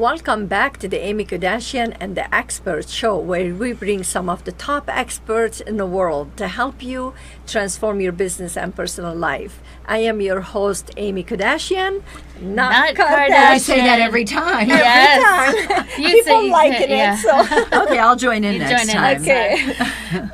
Welcome back to the Aimmee Kodachian and the Expert Show, where we bring some of the top experts in the world to help you transform your business and personal life. I am your host, Aimmee Kodachian, not Kardashian. I say that every time. Every time. People liking it. So. Okay, I'll join in next time. Okay.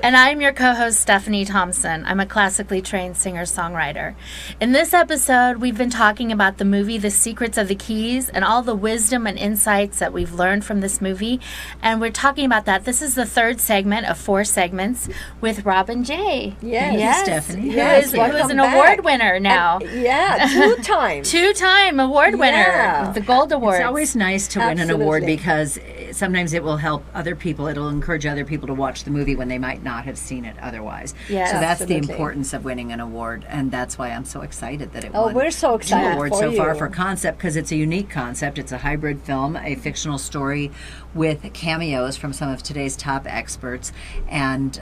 And I'm your co-host, Stephanie Thompson. I'm a classically trained singer-songwriter. In this episode, we've been talking about the movie The Secrets of the Keys and all the wisdom and insights that we've learned from this movie. And we're talking about that. This is the third segment of 4 segments with Robin J. Yes. Stephanie. Yes, Who is an award winner now. Yeah, 2 times. 2-time award winner. Yeah. The Gold Award. It's always nice to win an award Absolutely. because sometimes it will help other people. It'll encourage other people to watch the movie when they might not have seen it otherwise. Yes. So that's the Absolutely. importance of winning an award, and that's why I'm so excited that it Oh, won. we're so 2 excited awards for so far you. for concept, because it's a unique concept. It's a hybrid film, a fictional story with cameos from some of today's top experts, and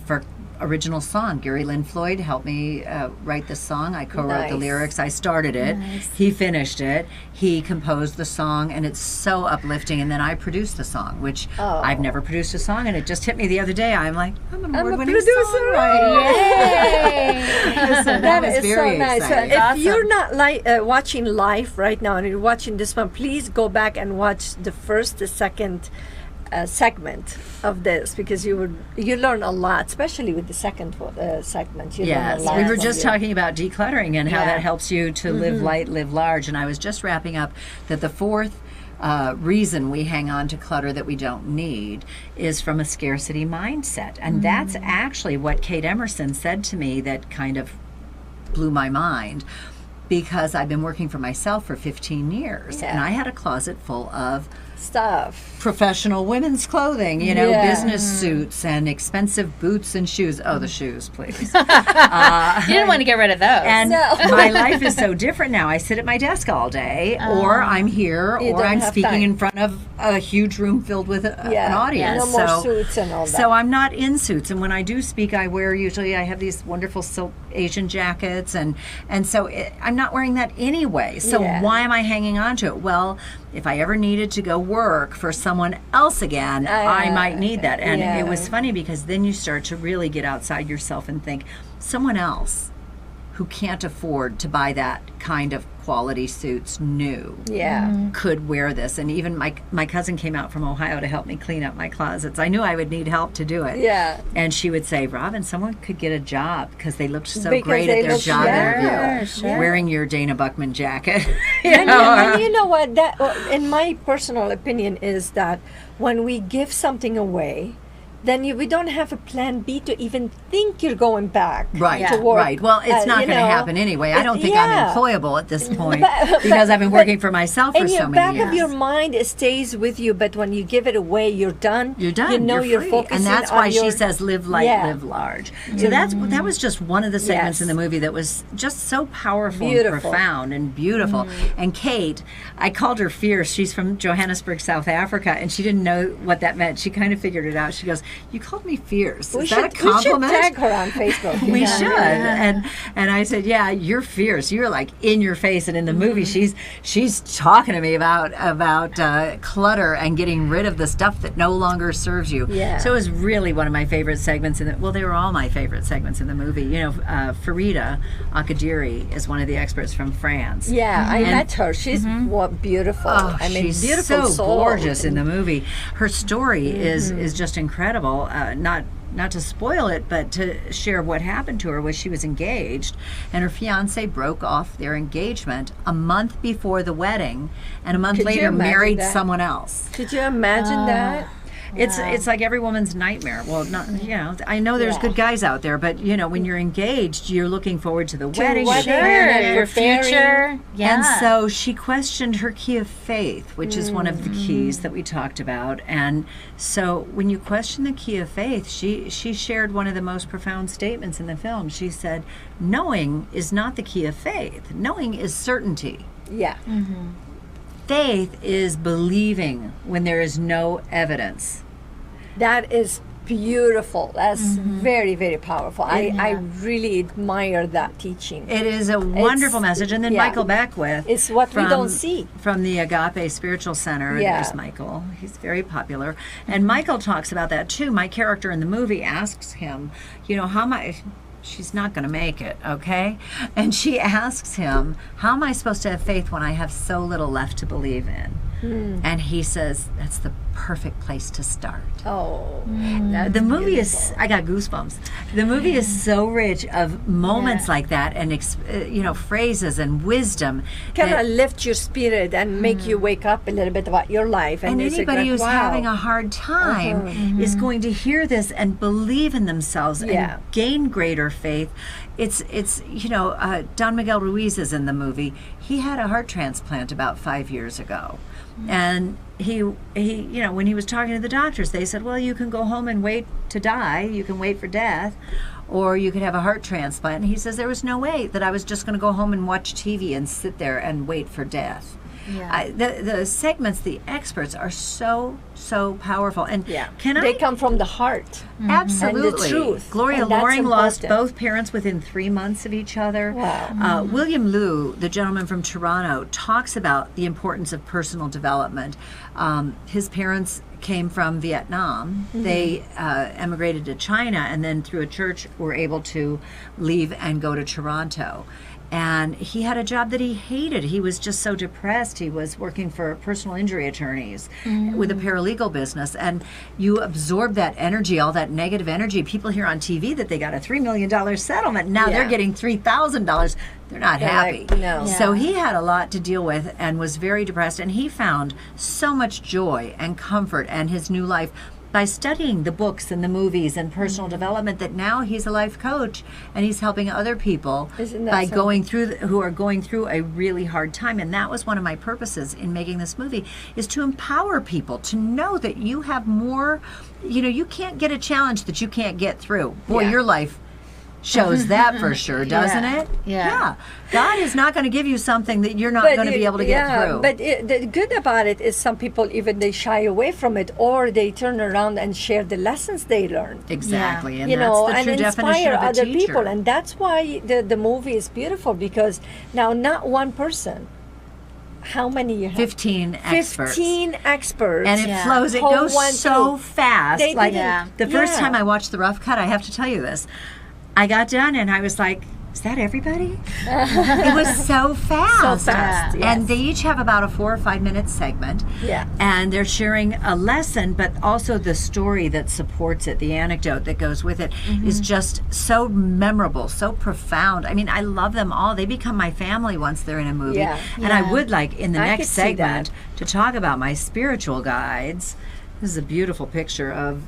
for original song, Gary Lynn Floyd helped me write the song. I co-wrote the Nice. lyrics. I started it. Nice. He finished it. He composed the song, and it's so uplifting. And then I produced the song, which I've never produced a song, and it just hit me the other day. I'm like, I'm an award-winning producer. songwriter. Yay! So That was is so very nice. exciting. If Awesome. you're not watching live right now and you're watching this one, please go back and watch the first, the second segment of this, because you learn a lot, especially with the second segment. You learn a Yes, lot we were from just you. talking about decluttering and how Yeah. that helps you to live light, live large. And I was just wrapping up that the 4th reason we hang on to clutter that we don't need is from a scarcity mindset. And that's actually what Kate Emerson said to me that kind of blew my mind, because I've been working for myself for 15 years, and Yeah. I had a closet full of stuff. professional women's clothing, you know, Yeah. business suits and expensive boots and shoes. Oh, the shoes, please. You didn't want to get rid of those. And No. my life is so different now. I sit at my desk all day, or I'm here, You or don't I'm have speaking time. in front of a huge room filled with an Yeah, audience. no more so, suits and all that. So I'm not in suits, and when I do speak, I have these wonderful silk Asian jackets, and so I'm not wearing that anyway. So Yeah. why am I hanging on to it? Well, if I ever needed to go work for someone else again, I might need that. And yeah. it was funny because then you start to really get outside yourself and think, someone else who can't afford to buy that kind of quality suits new Yeah. could wear this. And even my cousin came out from Ohio to help me clean up my closets. I knew I would need help to do it. Yeah. And she would say, Robin, someone could get a job because they looked so Because great they at their look- job yeah, interview, sure. wearing your Dana Buckman jacket. You And, know? and you know what? That, in my personal opinion, is that when we give something away, then we don't have a plan B to even think you're going back Right, to work. right. Well, it's not you going to know. happen anyway. I don't think Yeah. I'm employable at this point But- because I've been but- working for myself for And so your many back years. of your mind, it stays with you, but when you give it away, you're done. You're done. You know you're you're free. focusing and that's on why your, she says, "Live light, Yeah. live large." So that was just one of the segments Yes. in the movie that was just so powerful, Beautiful. and profound, and beautiful. And Kate, I called her fierce. She's from Johannesburg, South Africa, and she didn't know what that meant. She kind of figured it out. She goes, "You called me fierce. Is that a compliment?" We should tag her on Facebook. We Yeah. should. And I said, yeah, you're fierce. You're like in your face. And in the movie, she's talking to me about clutter and getting rid of the stuff that no longer serves you. Yeah. So it was really one of my favorite segments they were all my favorite segments in the movie. You know, Farida Akadiri is one of the experts from France. Yeah, I And- met her. She's beautiful. Oh, I mean, she's beautiful so soul. gorgeous in the movie. Her story is just incredible. Not to spoil it, but to share what happened to her was she was engaged, and her fiance broke off their engagement a month before the wedding, and a month Could you later imagine married that? someone else. Could you imagine that? It's like every woman's nightmare. Well, not I know there's Yeah. good guys out there, but when you're engaged, you're looking forward to the wedding. wedding, you're and planning then your preparing. future. Yeah. And so she questioned her key of faith, which is one of the keys that we talked about. And so when you question the key of faith, she shared one of the most profound statements in the film. She said, knowing is not the key of faith. Knowing is certainty. Yeah. Faith is believing when there is no evidence. That is beautiful. That's very, very powerful. I really admire that teaching. It is a wonderful message. And then Michael Beckwith. It's what we don't see. From the Agape Spiritual Center. Yeah. There's Michael. He's very popular. And Michael talks about that too. My character in the movie asks him, how am I... She's not going to make it, okay? And she asks him, how am I supposed to have faith when I have so little left to believe in? And he says, that's the perfect place to start. Oh, The movie is, I got goosebumps. The movie is so rich of moments like that and, phrases and wisdom. Kind of lift your spirit and make you wake up a little bit about your life. And it's anybody like, who's wow. having a hard time is going to hear this and believe in themselves and gain greater faith. It's Don Miguel Ruiz is in the movie. He had a heart transplant about 5 years ago. And he when he was talking to the doctors, they said, well, you can go home and wait to die. You can wait for death, or you could have a heart transplant. And he says there was no way that I was just going to go home and watch TV and sit there and wait for death. Yeah. The segments, the experts are so powerful, and they come from the heart. Absolutely, and the truth. Gloria And that's Loring lost important. both parents within 3 months of each other. Wow. William Liu, the gentleman from Toronto, talks about the importance of personal development. His parents came from Vietnam. They emigrated to China, and then through a church were able to leave and go to Toronto. And he had a job that he hated. He was just so depressed. He was working for personal injury attorneys with a paralegal business. And you absorb that energy, all that negative energy. People hear on TV that they got a $3 million settlement. Now they're getting $3,000. They're not happy. Like, no. So he had a lot to deal with and was very depressed. And he found so much joy and comfort and his new life by studying the books and the movies and personal development, that now he's a life coach and he's helping other people by going through who are going through a really hard time. And that was one of my purposes in making this movie, is to empower people to know that you have more. You can't get a challenge that you can't get through. Boy, your life shows that for sure, doesn't it? Yeah. God is not going to give you something that you're not going to be able to get through. But the good about it is some people, even they shy away from it, or they turn around and share the lessons they learned. Exactly. And you that's know, the and true definition inspire of a other teacher. people. And that's why the movie is beautiful, because now not one person. How many you have? 15 experts. 15 experts. And it flows. It Whole goes one so through. fast. They Like didn't- the first time I watched the rough cut, I have to tell you this. I got done and I was like, is that everybody? It was so fast. So fast, yes. And they each have about a 4 or 5 minute segment. Yeah. And they're sharing a lesson, but also the story that supports it, the anecdote that goes with it, is just so memorable, so profound. I mean, I love them all. They become my family once they're in a movie. Yeah. And I would like, in the I next could see segment, to talk about my spiritual guides. This is a beautiful picture of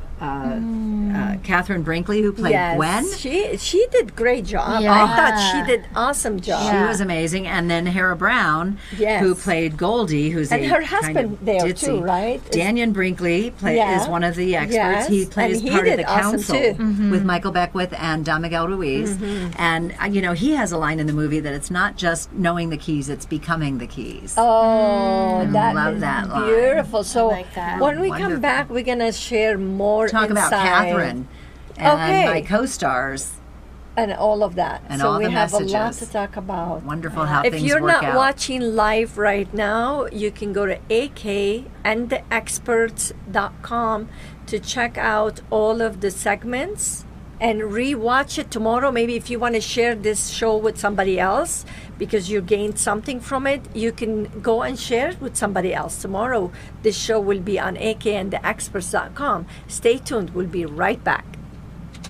Catherine Brinkley, who played Gwen. She did great job. Yeah. I thought she did awesome job. She was amazing. And then Hera Brown, Yes. who played Goldie, who's And a her kind husband of there ditzy. too, right? Daniel Brinkley is one of the experts. Yes. He plays And he part of did the awesome council too. with Michael Beckwith and Don Miguel Ruiz. And, he has a line in the movie that it's not just knowing the keys, it's becoming the keys. Oh, that love is that line. beautiful. So like that. when we Wonderful. come back, we're going to share more Talk about insight Catherine and Okay. my co-stars. and all of that. And so all we the have a lot messages. to talk about. Wonderful how If things you're work not out. watching live right now, you can go to akandtheexperts.com to check out all of the segments and rewatch it tomorrow. Maybe if you want to share this show with somebody else because you gained something from it, you can go and share it with somebody else tomorrow. This show will be on akandtheexperts.com. Stay tuned. We'll be right back.